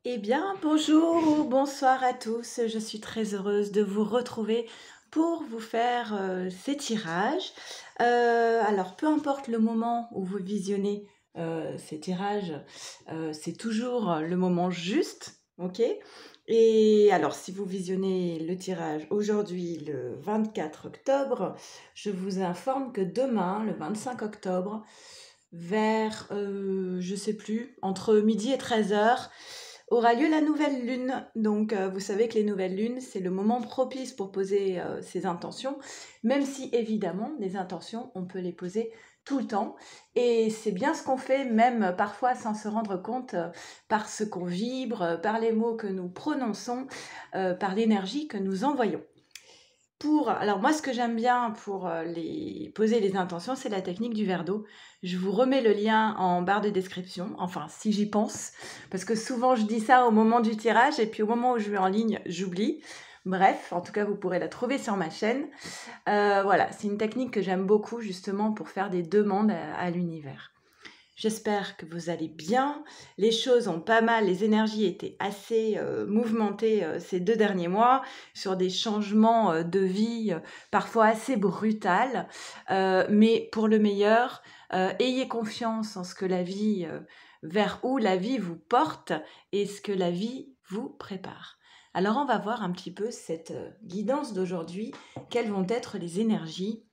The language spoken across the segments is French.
Eh bien, bonjour ou bonsoir à tous. Je suis très heureuse de vous retrouver pour vous faire ces tirages. Alors, peu importe le moment où vous visionnez ces tirages, c'est toujours le moment juste, ok? Et alors, si vous visionnez le tirage aujourd'hui, le 24 octobre, je vous informe que demain, le 25 octobre, vers, je sais plus, entre midi et 13 h, aura lieu la nouvelle lune. Donc, vous savez que les nouvelles lunes, c'est le moment propice pour poser ses intentions, même si évidemment, les intentions, on peut les poser tout le temps. Et c'est bien ce qu'on fait, même parfois sans se rendre compte, par ce qu'on vibre, par les mots que nous prononçons, par l'énergie que nous envoyons. Alors moi, ce que j'aime bien pour poser les intentions, c'est la technique du verre d'eau. Je vous remets le lien en barre de description, enfin si j'y pense, parce que souvent je dis ça au moment du tirage et puis au moment où je vais en ligne, j'oublie. Bref, en tout cas, vous pourrez la trouver sur ma chaîne. Voilà, c'est une technique que j'aime beaucoup justement pour faire des demandes à l'univers. J'espère que vous allez bien. Les choses ont pas mal, les énergies étaient assez mouvementées ces 2 derniers mois sur des changements de vie parfois assez brutales, mais pour le meilleur. Ayez confiance en ce que la vie, vers où la vie vous porte et ce que la vie vous prépare. Alors on va voir un petit peu cette guidance d'aujourd'hui. Quelles vont être les énergies?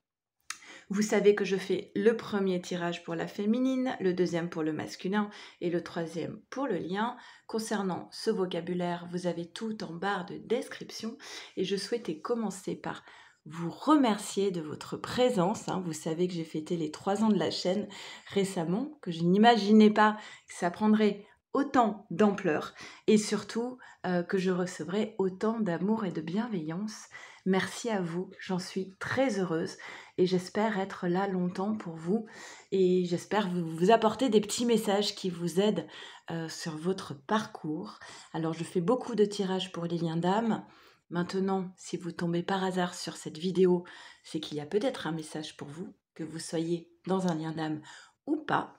Vous savez que je fais le premier tirage pour la féminine, le deuxième pour le masculin et le troisième pour le lien. Concernant ce vocabulaire, vous avez tout en barre de description et je souhaitais commencer par vous remercier de votre présence. Vous savez que j'ai fêté les 3 ans de la chaîne récemment, que je n'imaginais pas que ça prendrait autant d'ampleur et surtout que je recevrais autant d'amour et de bienveillance. Merci à vous, j'en suis très heureuse et j'espère être là longtemps pour vous et j'espère vous apporter des petits messages qui vous aident sur votre parcours. Alors je fais beaucoup de tirages pour les liens d'âme. Maintenant, si vous tombez par hasard sur cette vidéo, c'est qu'il y a peut-être un message pour vous, que vous soyez dans un lien d'âme ou pas.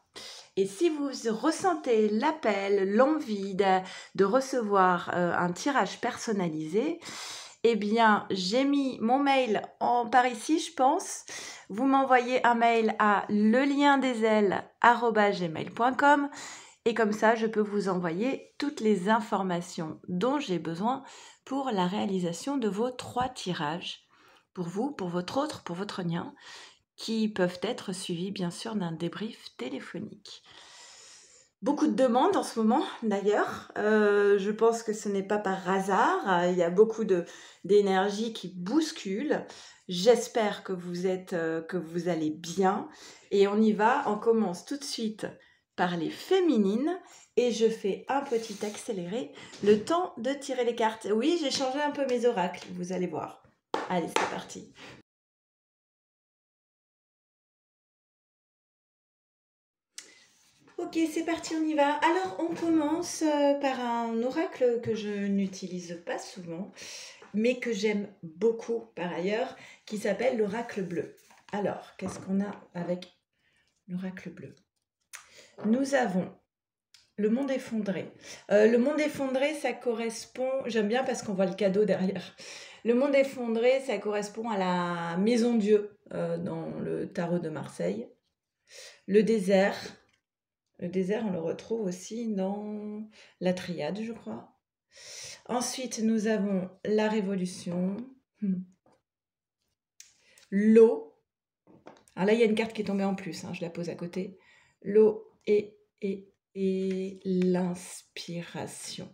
Et si vous ressentez l'appel, l'envie de recevoir un tirage personnalisé, eh bien, j'ai mis mon mail par ici, je pense. Vous m'envoyez un mail à leliendesailes@gmail.com et comme ça, je peux vous envoyer toutes les informations dont j'ai besoin pour la réalisation de vos 3 tirages. Pour vous, pour votre autre, pour votre lien, qui peuvent être suivis bien sûr d'un débrief téléphonique. Beaucoup de demandes en ce moment d'ailleurs, je pense que ce n'est pas par hasard, il y a beaucoup d'énergie qui bouscule. J'espère que que vous allez bien et on y va, on commence tout de suite par les féminines et je fais un petit accéléré, le temps de tirer les cartes. Oui, j'ai changé un peu mes oracles, vous allez voir. Allez, c'est parti. Ok, c'est parti, on y va. Alors, on commence par un oracle que je n'utilise pas souvent, mais que j'aime beaucoup par ailleurs, qui s'appelle l'oracle bleu. Alors, qu'est-ce qu'on a avec l'oracle bleu? Nous avons le monde effondré. Le monde effondré, ça correspond, j'aime bien parce qu'on voit le cadeau derrière. Le monde effondré, ça correspond à la maison Dieu dans le tarot de Marseille. Le désert, on le retrouve aussi dans la triade, je crois. Ensuite, nous avons la révolution, l'eau. Alors là, il y a une carte qui est tombée en plus, je la pose à côté. L'eau et l'inspiration.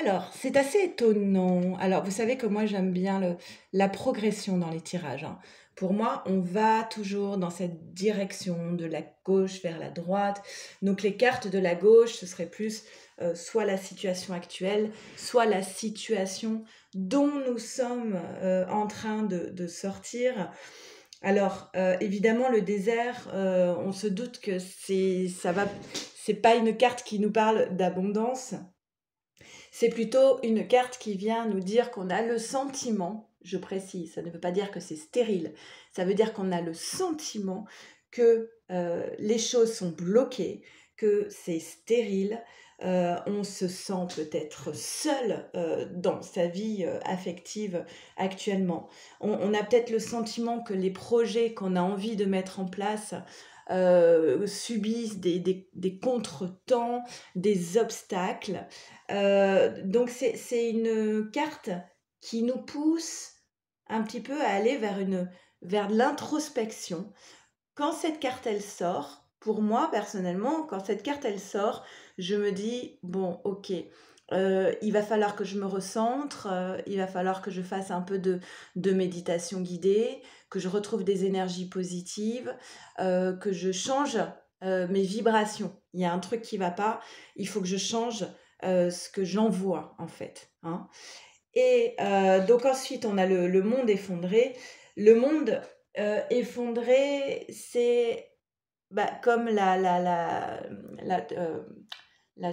Alors, c'est assez étonnant. Alors, vous savez que moi, j'aime bien la progression dans les tirages. Pour moi, on va toujours dans cette direction de la gauche vers la droite. Donc, les cartes de la gauche, ce serait plus soit la situation actuelle, soit la situation dont nous sommes en train de sortir. Alors, évidemment, le désert, on se doute que c'est pas une carte qui nous parle d'abondance. C'est plutôt une carte qui vient nous dire qu'on a le sentiment, je précise, ça ne veut pas dire que c'est stérile, ça veut dire qu'on a le sentiment que les choses sont bloquées, que c'est stérile, on se sent peut-être seul dans sa vie affective actuellement. On a peut-être le sentiment que les projets qu'on a envie de mettre en place subissent des contretemps, des obstacles. Donc c'est une carte qui nous pousse un petit peu à aller vers l'introspection. Quand cette carte elle sort, pour moi personnellement, quand cette carte elle sort, je me dis bon, ok, il va falloir que je me recentre, il va falloir que je fasse un peu de méditation guidée, que je retrouve des énergies positives, que je change mes vibrations. Il y a un truc qui va pas, il faut que je change ce que j'envoie en fait, hein. Et donc ensuite, on a le monde effondré. Le monde effondré, c'est comme la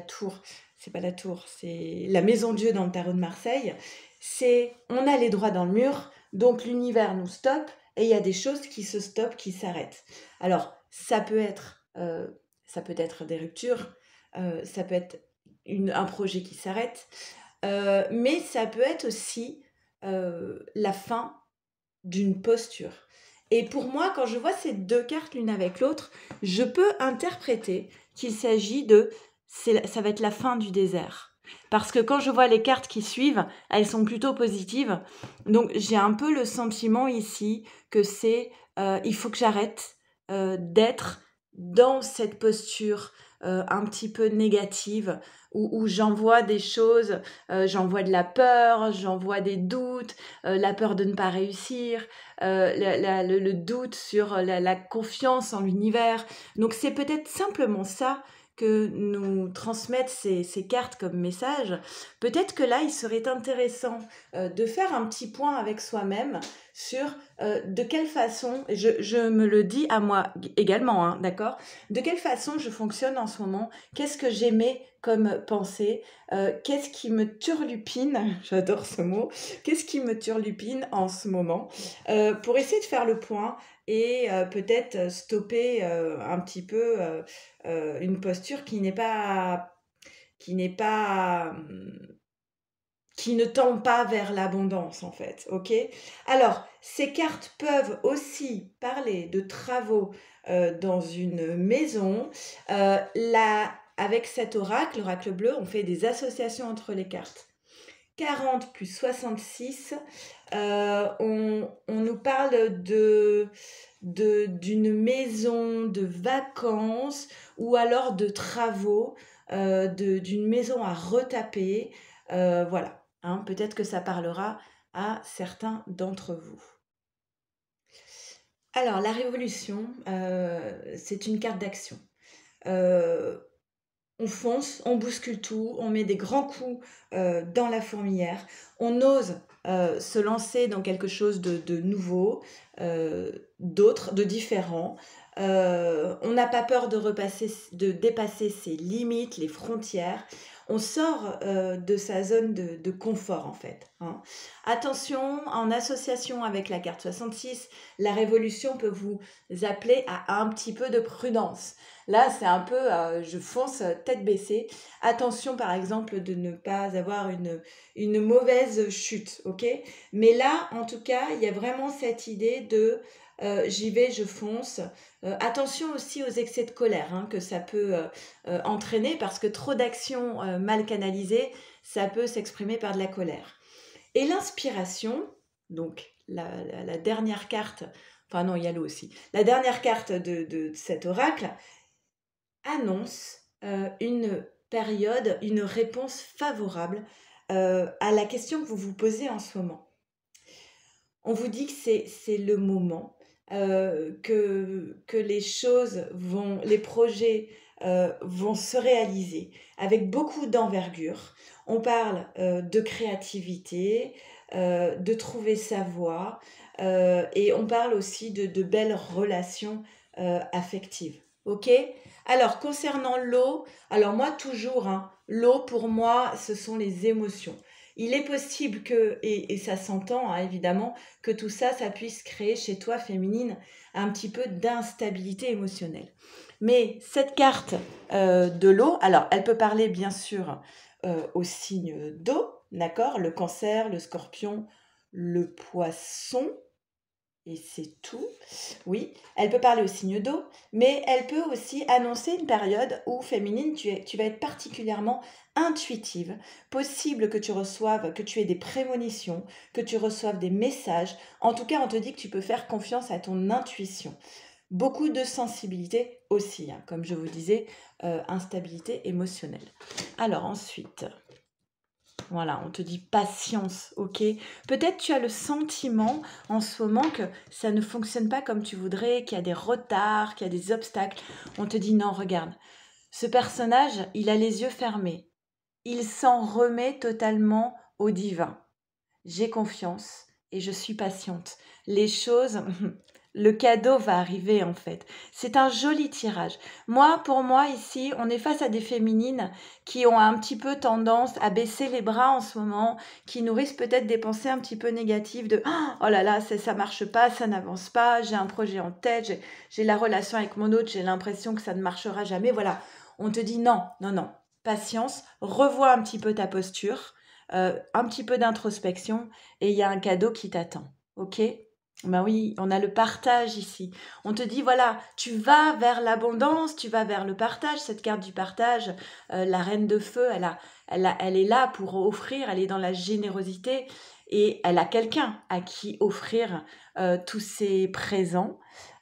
tour. C'est pas la tour, c'est la maison Dieu dans le tarot de Marseille. C'est on a les droits dans le mur, donc l'univers nous stoppe et il y a des choses qui se stoppent, qui s'arrêtent. Alors, ça peut être des ruptures, ça peut être un projet qui s'arrête, mais ça peut être aussi la fin d'une posture. Et pour moi, quand je vois ces deux cartes l'une avec l'autre, je peux interpréter qu'il s'agit ça va être la fin du désert. Parce que quand je vois les cartes qui suivent, elles sont plutôt positives. Donc j'ai un peu le sentiment ici que il faut que j'arrête d'être dans cette posture un petit peu négative où j'envoie des choses, j'envoie de la peur, j'envoie des doutes, la peur de ne pas réussir, le doute sur la confiance en l'univers. Donc c'est peut-être simplement ça que nous transmettent ces cartes comme message. Peut-être que là, il serait intéressant de faire un petit point avec soi-même sur de quelle façon, et je me le dis à moi également, hein, d'accord, de quelle façon je fonctionne en ce moment, qu'est-ce que j'aimais comme pensée, qu'est-ce qui me turlupine, j'adore ce mot, qu'est-ce qui me turlupine en ce moment, pour essayer de faire le point et peut-être stopper un petit peu une posture qui n'est pas, qui ne tend pas vers l'abondance en fait, ok? Alors, ces cartes peuvent aussi parler de travaux dans une maison. Avec cet oracle, l'oracle bleu, on fait des associations entre les cartes. 40 plus 66, on nous parle d'une maison de vacances ou alors de travaux, d'une maison à retaper. Voilà, hein, peut-être que ça parlera à certains d'entre vous. Alors, la révolution, c'est une carte d'action. On fonce, on bouscule tout, on met des grands coups dans la fourmilière, on ose se lancer dans quelque chose de nouveau, d'autre, de différent. On n'a pas peur de dépasser ses limites, les frontières. On sort de sa zone de confort en fait, hein. Attention, en association avec la carte 66, la révolution peut vous appeler à un petit peu de prudence. Là, c'est un peu, je fonce tête baissée. Attention, par exemple, de ne pas avoir une mauvaise chute, ok? Mais là, en tout cas, il y a vraiment cette idée de j'y vais, je fonce. Attention aussi aux excès de colère hein, que ça peut entraîner parce que trop d'actions mal canalisées, ça peut s'exprimer par de la colère. Et l'inspiration, donc la dernière carte, enfin non, il y a l'eau aussi, la dernière carte de cet oracle, annonce une période, une réponse favorable à la question que vous vous posez en ce moment. On vous dit que c'est le moment, que les projets vont se réaliser avec beaucoup d'envergure. On parle de créativité, de trouver sa voie, et on parle aussi de belles relations affectives. Ok? Alors, concernant l'eau, alors moi toujours, hein, l'eau pour moi, ce sont les émotions. Il est possible que, et ça s'entend hein, évidemment, que tout ça, ça puisse créer chez toi, féminine, un petit peu d'instabilité émotionnelle. Mais cette carte de l'eau, alors elle peut parler bien sûr au signe d'eau, d'accord? Le cancer, le scorpion, le poisson, et c'est tout. Oui, elle peut parler au signe d'eau, mais elle peut aussi annoncer une période où, féminine, tu vas être particulièrement intuitive. Possible que tu reçoives, que tu aies des prémonitions, que tu reçoives des messages. En tout cas, on te dit que tu peux faire confiance à ton intuition. Beaucoup de sensibilité aussi, hein, comme je vous disais, instabilité émotionnelle. Alors ensuite, voilà, on te dit patience, ok? Peut-être tu as le sentiment en ce moment que ça ne fonctionne pas comme tu voudrais, qu'il y a des retards, qu'il y a des obstacles. On te dit non, regarde, ce personnage, il a les yeux fermés. Il s'en remet totalement au divin. J'ai confiance et je suis patiente. Les choses, le cadeau va arriver en fait. C'est un joli tirage. Moi, pour moi, ici, on est face à des féminines qui ont un petit peu tendance à baisser les bras en ce moment, qui nourrissent peut-être des pensées un petit peu négatives de oh là là, ça marche pas, ça n'avance pas, j'ai un projet en tête, j'ai la relation avec mon autre, j'ai l'impression que ça ne marchera jamais. Voilà, on te dit non, non, non, patience, revois un petit peu ta posture. Un petit peu d'introspection et il y a un cadeau qui t'attend. Ok? Ben oui, on a le partage ici. On te dit, voilà, tu vas vers l'abondance, tu vas vers le partage. Cette carte du partage, la reine de feu, elle est là pour offrir, elle est dans la générosité et elle a quelqu'un à qui offrir tous ses présents.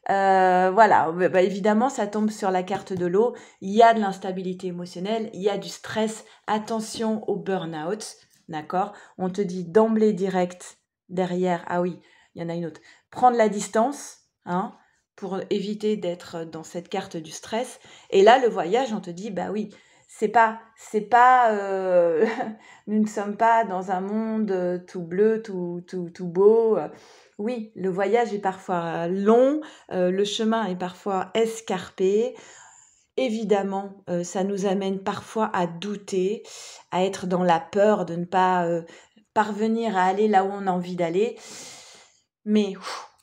Voilà, bah, évidemment, ça tombe sur la carte de l'eau. Il y a de l'instabilité émotionnelle, il y a du stress. Attention au burn-out. D'accord? On te dit d'emblée direct derrière, ah oui, il y en a une autre, prendre la distance, hein, pour éviter d'être dans cette carte du stress. Et là, le voyage, on te dit, bah oui, c'est pas, nous ne sommes pas dans un monde tout bleu, tout beau. Oui, le voyage est parfois long, le chemin est parfois escarpé. Évidemment, ça nous amène parfois à douter, à être dans la peur de ne pas, parvenir à aller là où on a envie d'aller. Mais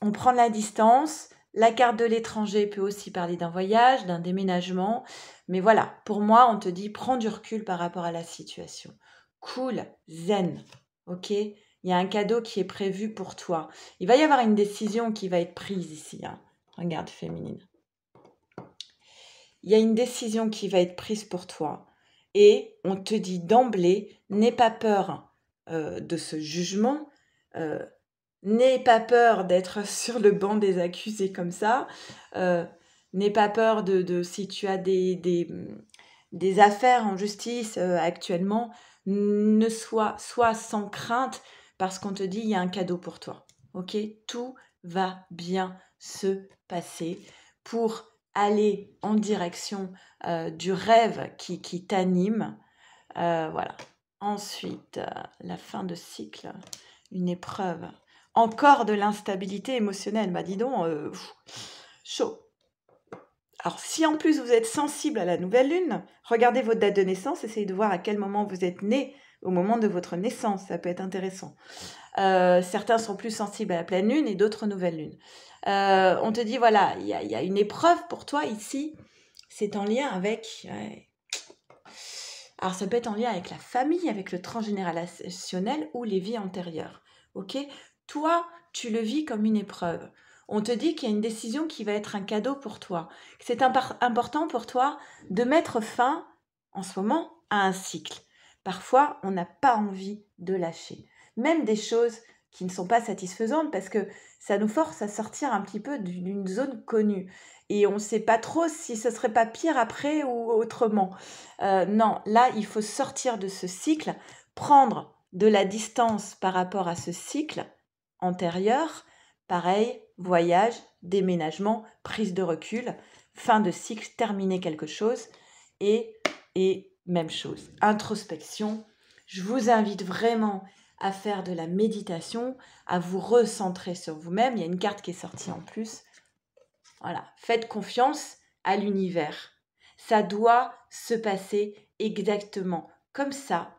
on prend la distance. La carte de l'étranger peut aussi parler d'un voyage, d'un déménagement. Mais voilà, pour moi, on te dit prends du recul par rapport à la situation. Cool, zen, ok? Il y a un cadeau qui est prévu pour toi. Il va y avoir une décision qui va être prise ici, hein. Regarde, féminine. Il y a une décision qui va être prise pour toi. Et on te dit d'emblée, n'aie pas peur de ce jugement, n'aie pas peur d'être sur le banc des accusés comme ça, n'aie pas peur si tu as des affaires en justice actuellement, sois sans crainte parce qu'on te dit, il y a un cadeau pour toi. Ok? Tout va bien se passer pour aller en direction du rêve qui t'anime. Voilà. Ensuite, la fin de cycle, une épreuve. Encore de l'instabilité émotionnelle. Bah dis donc, chaud. Alors si en plus vous êtes sensible à la nouvelle lune, regardez votre date de naissance, essayez de voir à quel moment vous êtes né au moment de votre naissance, ça peut être intéressant. Certains sont plus sensibles à la pleine lune et d'autres nouvelles lunes. On te dit, voilà, il y a une épreuve pour toi ici, c'est en lien avec... Ouais. Alors ça peut être en lien avec la famille, avec le transgénérationnel ou les vies antérieures. Ok? Toi, tu le vis comme une épreuve. On te dit qu'il y a une décision qui va être un cadeau pour toi. C'est important pour toi de mettre fin, en ce moment, à un cycle. Parfois, on n'a pas envie de lâcher. Même des choses qui ne sont pas satisfaisantes parce que ça nous force à sortir un petit peu d'une zone connue. Et on ne sait pas trop si ce serait pas pire après ou autrement. Non, là, il faut sortir de ce cycle, prendre de la distance par rapport à ce cycle antérieur. Pareil, voyage, déménagement, prise de recul, fin de cycle, terminer quelque chose. Et même chose, introspection. Je vous invite vraiment à faire de la méditation, à vous recentrer sur vous-même. Il y a une carte qui est sortie en plus. Voilà, faites confiance à l'univers. Ça doit se passer exactement comme ça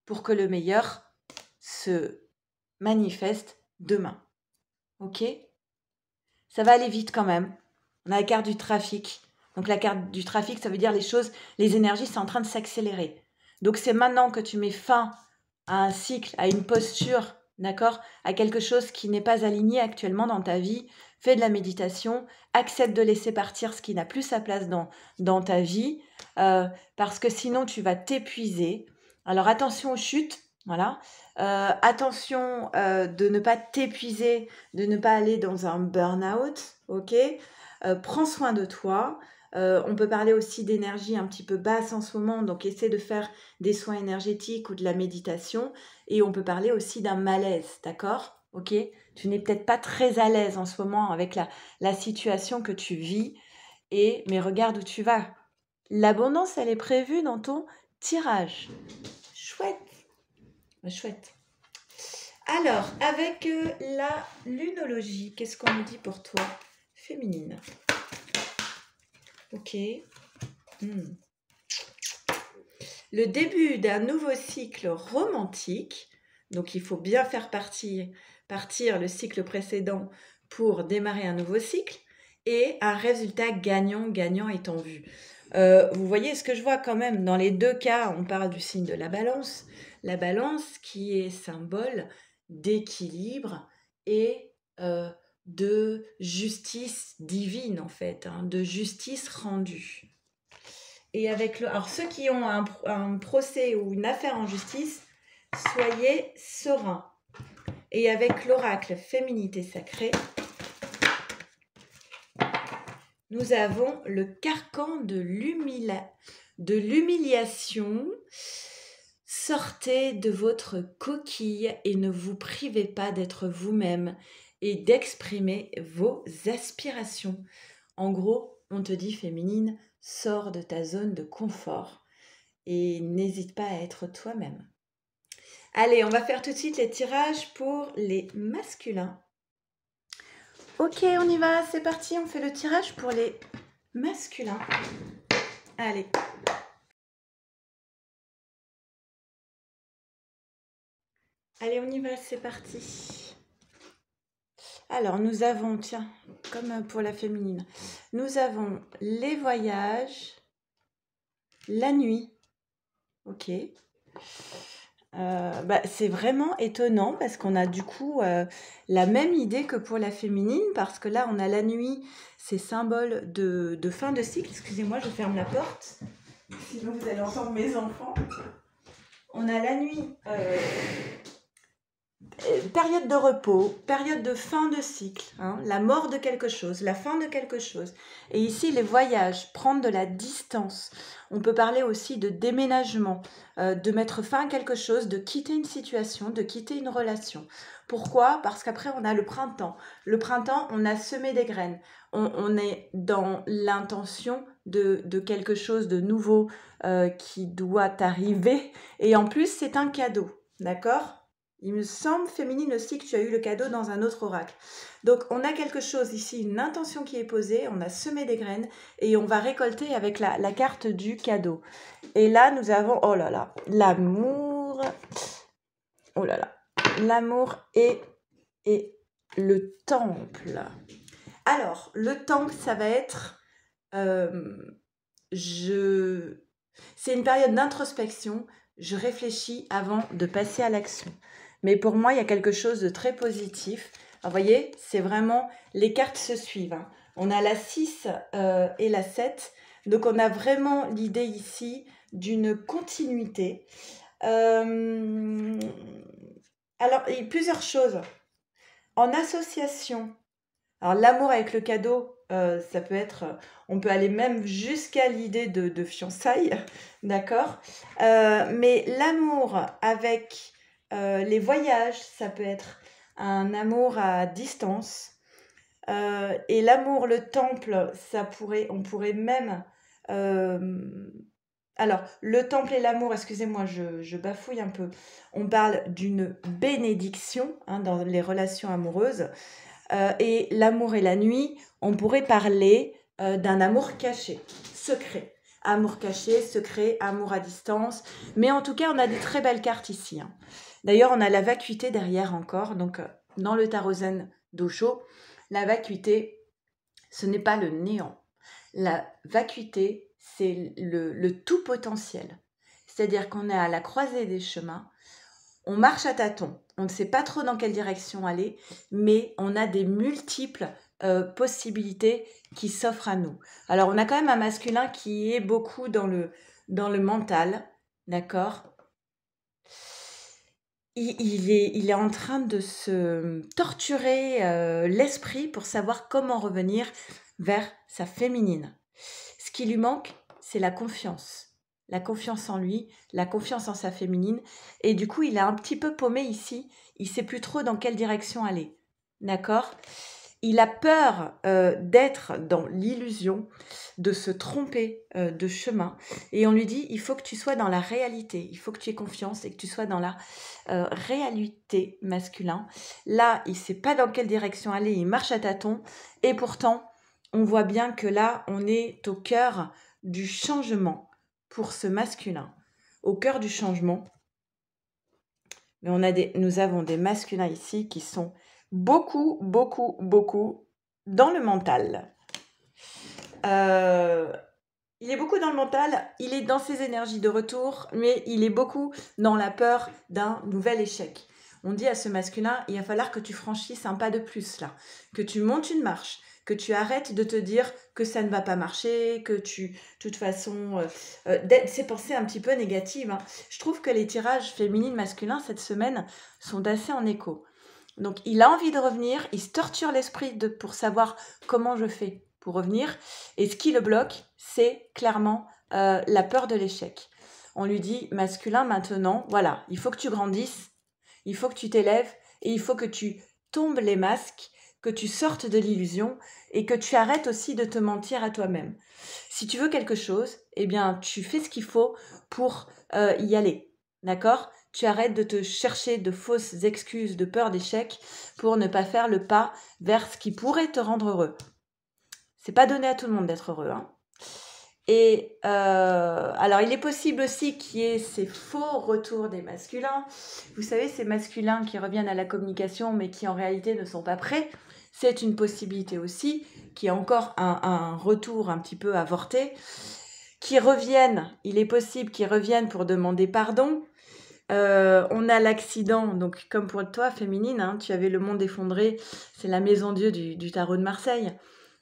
pour que le meilleur se manifeste demain. Ok? Ça va aller vite quand même. On a la carte du trafic. Donc la carte du trafic, ça veut dire les choses, les énergies sont en train de s'accélérer. Donc c'est maintenant que tu mets fin à un cycle, à une posture, d'accord, à quelque chose qui n'est pas aligné actuellement dans ta vie. Fais de la méditation, accepte de laisser partir ce qui n'a plus sa place dans ta vie, parce que sinon tu vas t'épuiser. Alors attention aux chutes, voilà. Attention de ne pas t'épuiser, de ne pas aller dans un burn-out, ok. Prends soin de toi. On peut parler aussi d'énergie un petit peu basse en ce moment, donc essaie de faire des soins énergétiques ou de la méditation. Et on peut parler aussi d'un malaise, d'accord? Ok? Tu n'es peut-être pas très à l'aise en ce moment avec la situation que tu vis, mais regarde où tu vas. L'abondance, elle est prévue dans ton tirage. Chouette. Chouette. Alors, avec la lunologie, qu'est-ce qu'on nous dit pour toi, féminine? Ok. Le début d'un nouveau cycle romantique. Donc, il faut bien faire partir le cycle précédent pour démarrer un nouveau cycle. Et un résultat gagnant est en vue. Vous voyez ce que je vois quand même. Dans les deux cas, on parle du signe de la balance. La balance qui est symbole d'équilibre et de justice divine en fait, de justice rendue. Et alors ceux qui ont un procès ou une affaire en justice, soyez sereins. Et avec l'oracle Féminité Sacrée, nous avons le carcan de l'humiliation. Sortez de votre coquille et ne vous privez pas d'être vous-même et d'exprimer vos aspirations. En gros, on te dit féminine, sors de ta zone de confort et n'hésite pas à être toi-même. Allez, on va faire tout de suite les tirages pour les masculins. Ok, on y va, c'est parti, on fait le tirage pour les masculins. Allez. Allez, on y va, c'est parti. Alors, nous avons, tiens, comme pour la féminine, nous avons les voyages, la nuit. Ok. C'est vraiment étonnant parce qu'on a du coup la même idée que pour la féminine, parce que là, on a la nuit, c'est symbole de fin de cycle. Excusez-moi, je ferme la porte, sinon vous allez entendre mes enfants. On a la nuit, période de repos, période de fin de cycle, la mort de quelque chose, la fin de quelque chose. Et ici, les voyages, prendre de la distance. On peut parler aussi de déménagement, de mettre fin à quelque chose, de quitter une situation, de quitter une relation. Pourquoi? Parce qu'après, on a le printemps. Le printemps, on a semé des graines. On est dans l'intention de quelque chose de nouveau qui doit arriver. Et en plus, c'est un cadeau, d'accord? Il me semble, féminine aussi, que tu as eu le cadeau dans un autre oracle. Donc, on a quelque chose ici, une intention qui est posée, on a semé des graines et on va récolter avec la carte du cadeau. Et là, nous avons, oh là là, l'amour. Oh là là, l'amour et le temple. Alors, le temple, ça va être... C'est une période d'introspection. Je réfléchis avant de passer à l'action. Mais pour moi, il y a quelque chose de très positif. Alors, vous voyez, c'est vraiment... Les cartes se suivent. On a la 6 et la 7. Donc, on a vraiment l'idée ici d'une continuité. Alors, il y a plusieurs choses. En association, alors l'amour avec le cadeau, ça peut être... on peut aller même jusqu'à l'idée de fiançailles, d'accord? Mais l'amour avec... les voyages, ça peut être un amour à distance. Et l'amour, le temple, on pourrait même... alors, le temple et l'amour, excusez-moi, je bafouille un peu. On parle d'une bénédiction dans les relations amoureuses. Et l'amour et la nuit, on pourrait parler d'un amour caché, secret. Amour caché, secret, amour à distance. Mais en tout cas, on a des très belles cartes ici. D'ailleurs, on a la vacuité derrière encore. Donc, dans le tarot zen d'Osho, la vacuité, ce n'est pas le néant. La vacuité, c'est le tout potentiel. C'est-à-dire qu'on est à la croisée des chemins, on marche à tâtons, on ne sait pas trop dans quelle direction aller, mais on a des multiples possibilités qui s'offrent à nous. Alors, on a quand même un masculin qui est beaucoup dans le mental, d'accord? Il est en train de se torturer l'esprit pour savoir comment revenir vers sa féminine. Ce qui lui manque, c'est la confiance. La confiance en lui, la confiance en sa féminine. Et du coup, il est un petit peu paumé ici. Il ne sait plus trop dans quelle direction aller. D'accord? Il a peur d'être dans l'illusion, de se tromper de chemin. Et on lui dit, il faut que tu sois dans la réalité. Il faut que tu aies confiance et que tu sois dans la réalité masculin. Là, il ne sait pas dans quelle direction aller. Il marche à tâtons. Et pourtant, on voit bien que là, on est au cœur du changement pour ce masculin. Au cœur du changement. Mais nous avons des masculins ici qui sont beaucoup dans le mental. Il est beaucoup dans le mental, il est dans ses énergies de retour, mais il est beaucoup dans la peur d'un nouvel échec. On dit à ce masculin, il va falloir que tu franchisses un pas de plus là, que tu montes une marche, que tu arrêtes de te dire que ça ne va pas marcher, que tu, de toute façon, ces pensées un petit peu négatives. Hein. Je trouve que les tirages féminines masculins cette semaine sont assez en écho. Donc il a envie de revenir, il se torture l'esprit pour savoir comment je fais pour revenir. Et ce qui le bloque, c'est clairement la peur de l'échec. On lui dit, masculin, maintenant, voilà, il faut que tu grandisses, il faut que tu t'élèves et il faut que tu tombes les masques, que tu sortes de l'illusion et que tu arrêtes aussi de te mentir à toi-même. Si tu veux quelque chose, eh bien, tu fais ce qu'il faut pour y aller. D'accord ? Tu arrêtes de te chercher de fausses excuses de peur d'échec pour ne pas faire le pas vers ce qui pourrait te rendre heureux. C'est pas donné à tout le monde d'être heureux. Hein. Et alors, il est possible aussi qu'il y ait ces faux retours des masculins. Vous savez, ces masculins qui reviennent à la communication, mais qui en réalité ne sont pas prêts. C'est une possibilité aussi, qui est encore un retour un petit peu avorté. Qui reviennent, il est possible qu'ils reviennent pour demander pardon. On a l'accident, donc comme pour toi, féminine, hein, tu avais le monde effondré, c'est la maison Dieu du tarot de Marseille.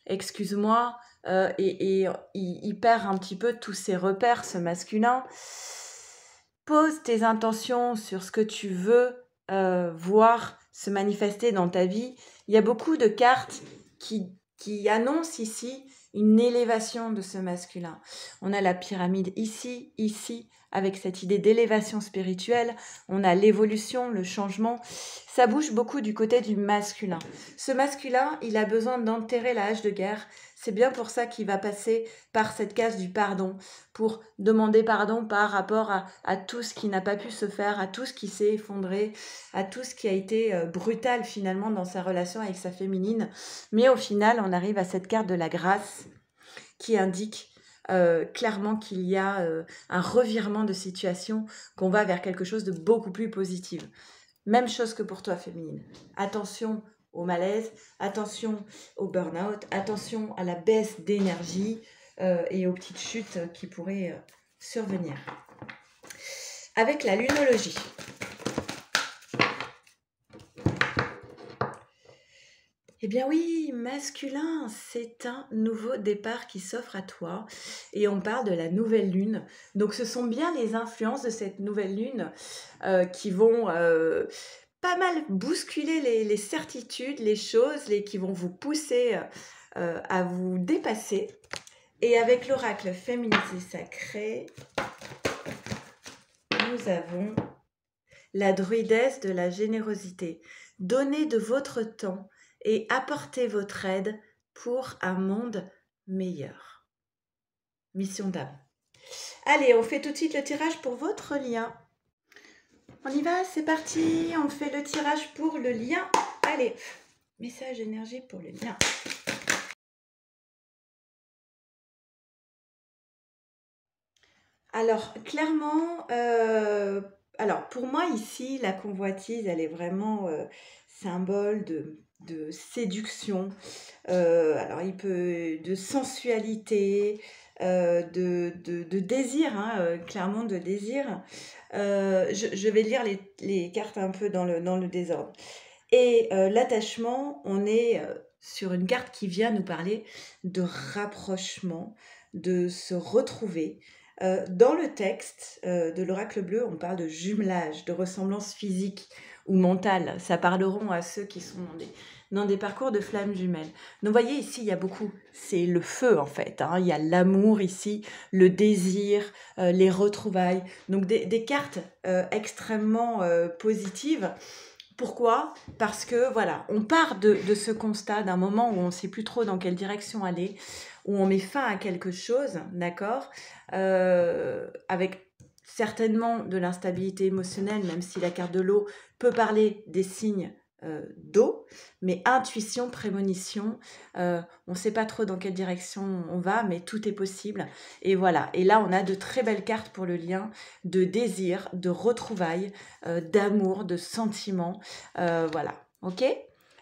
Excuse-moi, et il perd un petit peu tous ses repères, ce masculin. Pose tes intentions sur ce que tu veux voir se manifester dans ta vie. Il y a beaucoup de cartes qui annoncent ici une élévation de ce masculin. On a la pyramide ici, avec cette idée d'élévation spirituelle. On a l'évolution, le changement. Ça bouge beaucoup du côté du masculin. Ce masculin, il a besoin d'enterrer la hache de guerre. C'est bien pour ça qu'il va passer par cette case du pardon, pour demander pardon par rapport à tout ce qui n'a pas pu se faire, à tout ce qui s'est effondré, à tout ce qui a été brutal finalement dans sa relation avec sa féminine. Mais au final, on arrive à cette carte de la grâce qui indique clairement qu'il y a un revirement de situation, qu'on va vers quelque chose de beaucoup plus positif. Même chose que pour toi, féminine. Attention au malaise, attention au burn-out, attention à la baisse d'énergie et aux petites chutes qui pourraient survenir. Avec la lunologie. Eh bien oui, masculin, c'est un nouveau départ qui s'offre à toi et on parle de la nouvelle lune. Donc ce sont bien les influences de cette nouvelle lune qui vont pas mal bousculer les certitudes, les choses, qui vont vous pousser à vous dépasser. Et avec l'oracle féminisé sacré, nous avons la druidesse de la générosité. Donnez de votre temps et apportez votre aide pour un monde meilleur. Mission d'âme. Allez, on fait tout de suite le tirage pour votre lien. On y va, c'est parti. On fait le tirage pour le lien. Allez, message énergie pour le lien. Alors, clairement, alors pour moi ici, la convoitise, elle est vraiment symbole de séduction. Alors il peut de sensualité, de désir, hein, clairement de désir. Je vais lire les cartes un peu dans le désordre. Et l'attachement, on est sur une carte qui vient nous parler de rapprochement, de se retrouver. Dans le texte de l'oracle bleu, on parle de jumelage, de ressemblance physique ou mentale. Ça parleront à ceux qui sont dans des parcours de flammes jumelles. Donc, vous voyez, ici, il y a beaucoup. C'est le feu, en fait, hein. Il y a l'amour ici, le désir, les retrouvailles. Donc, des cartes extrêmement positives. Pourquoi? Parce que voilà, on part de ce constat d'un moment où on ne sait plus trop dans quelle direction aller, où on met fin à quelque chose, d'accord? Avec certainement de l'instabilité émotionnelle, même si la carte de l'eau peut parler des signes d'eau, mais intuition, prémonition, on ne sait pas trop dans quelle direction on va, mais tout est possible. Et voilà, et là on a de très belles cartes pour le lien, de désir, de retrouvailles, d'amour, de sentiments. Voilà, ok?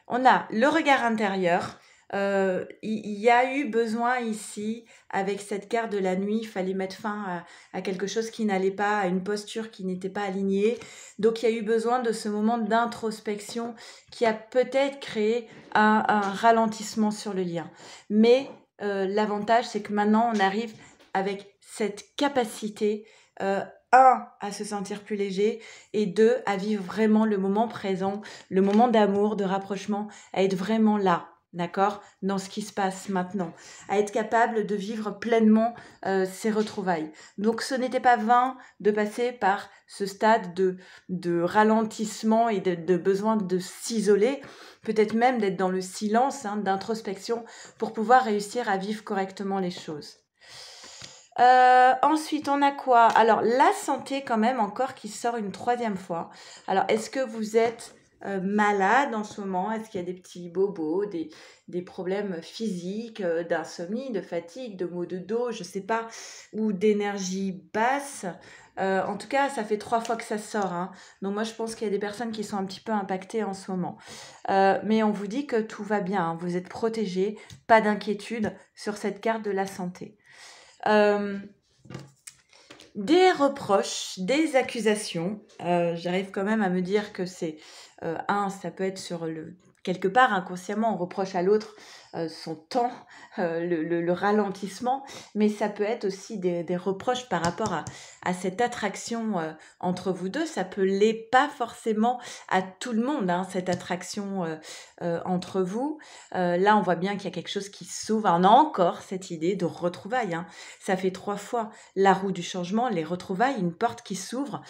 On a le regard intérieur. Il y a eu besoin ici, avec cette carte de la nuit, il fallait mettre fin à quelque chose qui n'allait pas, à une posture qui n'était pas alignée. Donc il y a eu besoin de ce moment d'introspection qui a peut-être créé un ralentissement sur le lien. Mais l'avantage, c'est que maintenant, on arrive avec cette capacité un, à se sentir plus léger et deux, à vivre vraiment le moment présent, le moment d'amour, de rapprochement, à être vraiment là, d'accord, dans ce qui se passe maintenant, à être capable de vivre pleinement ces retrouvailles. Donc ce n'était pas vain de passer par ce stade de ralentissement et de besoin de s'isoler, peut-être même d'être dans le silence, hein, d'introspection, pour pouvoir réussir à vivre correctement les choses. Ensuite, on a quoi? Alors, la santé quand même encore qui sort une troisième fois. Alors, est-ce que vous êtes malade en ce moment? Est-ce qu'il y a des petits bobos, des problèmes physiques, d'insomnie, de fatigue, de maux de dos, je sais pas, ou d'énergie basse? En tout cas, ça fait 3 fois que ça sort, hein. Donc moi, je pense qu'il y a des personnes qui sont un petit peu impactées en ce moment. Mais on vous dit que tout va bien, hein. Vous êtes protégés, pas d'inquiétude sur cette carte de la santé. Des reproches, des accusations. J'arrive quand même à me dire que c'est ça peut être sur quelque part inconsciemment, on reproche à l'autre son temps, le ralentissement, mais ça peut être aussi des reproches par rapport à cette attraction entre vous deux. Ça peut l'est pas forcément à tout le monde, hein, cette attraction entre vous. Là, on voit bien qu'il y a quelque chose qui s'ouvre. On a encore cette idée de retrouvailles, hein. Ça fait 3 fois la roue du changement, les retrouvailles, une porte qui s'ouvre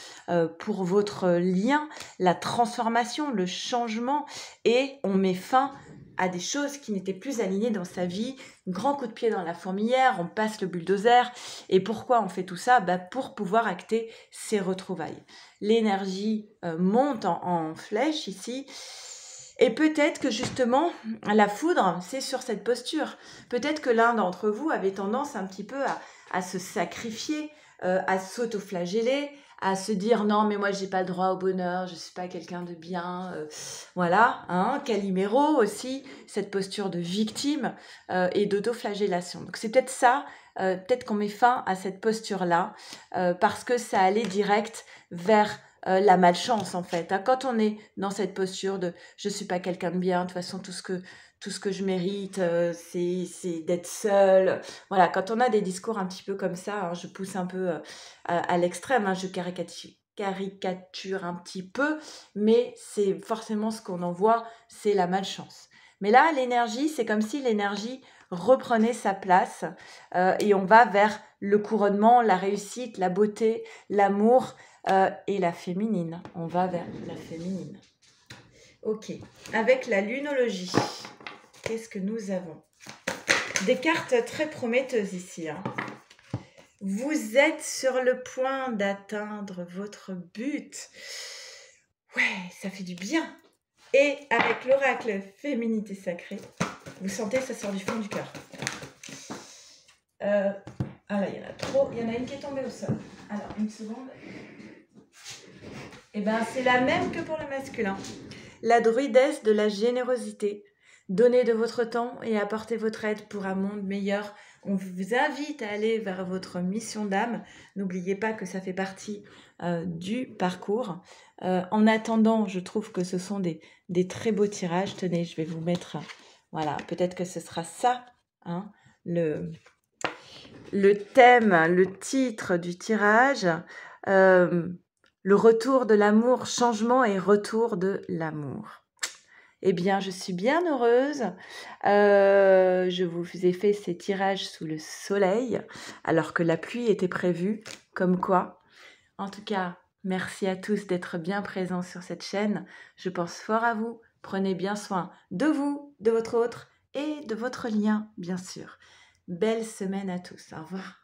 pour votre lien, la transformation, le changement, et on met fin à des choses qui n'étaient plus alignées dans sa vie. Grand coup de pied dans la fourmilière, on passe le bulldozer. Et pourquoi on fait tout ça? Pour pouvoir acter ces retrouvailles. L'énergie monte en flèche ici. Et peut-être que justement, la foudre, c'est sur cette posture. Peut-être que l'un d'entre vous avait tendance un petit peu à se sacrifier, à s'auto-flageller, à se dire non mais moi j'ai pas le droit au bonheur, je suis pas quelqu'un de bien, voilà, hein, Calimero aussi, cette posture de victime et d'auto-flagellation. Donc c'est peut-être ça, peut-être qu'on met fin à cette posture-là parce que ça allait direct vers la malchance en fait, hein. Quand on est dans cette posture de je suis pas quelqu'un de bien, de toute façon tout ce que je mérite, c'est d'être seule. Voilà, quand on a des discours un petit peu comme ça, hein, je pousse un peu à l'extrême, hein, je caricature un petit peu, mais c'est forcément ce qu'on en voit, c'est la malchance. Mais là, l'énergie, c'est comme si l'énergie reprenait sa place et on va vers le couronnement, la réussite, la beauté, l'amour et la féminine. On va vers la féminine. Ok, avec la lunologie, qu'est-ce que nous avons? Des cartes très prometteuses ici, hein. Vous êtes sur le point d'atteindre votre but. Ouais, ça fait du bien. Et avec l'oracle féminité sacrée, vous sentez, ça sort du fond du cœur. Ah là, il y en a trop. Il y en a une qui est tombée au sol. Alors, une seconde. Eh ben, c'est la même que pour le masculin. La druidesse de la générosité. Donnez de votre temps et apportez votre aide pour un monde meilleur. On vous invite à aller vers votre mission d'âme. N'oubliez pas que ça fait partie du parcours. En attendant, je trouve que ce sont des très beaux tirages. Tenez, je vais vous mettre, voilà, peut-être que ce sera ça, hein, le thème, le titre du tirage. Le retour de l'amour, changement et retour de l'amour. Eh bien, je suis bien heureuse. Je vous ai fait ces tirages sous le soleil, alors que la pluie était prévue, comme quoi. En tout cas, merci à tous d'être bien présents sur cette chaîne. Je pense fort à vous. Prenez bien soin de vous, de votre autre et de votre lien, bien sûr. Belle semaine à tous. Au revoir.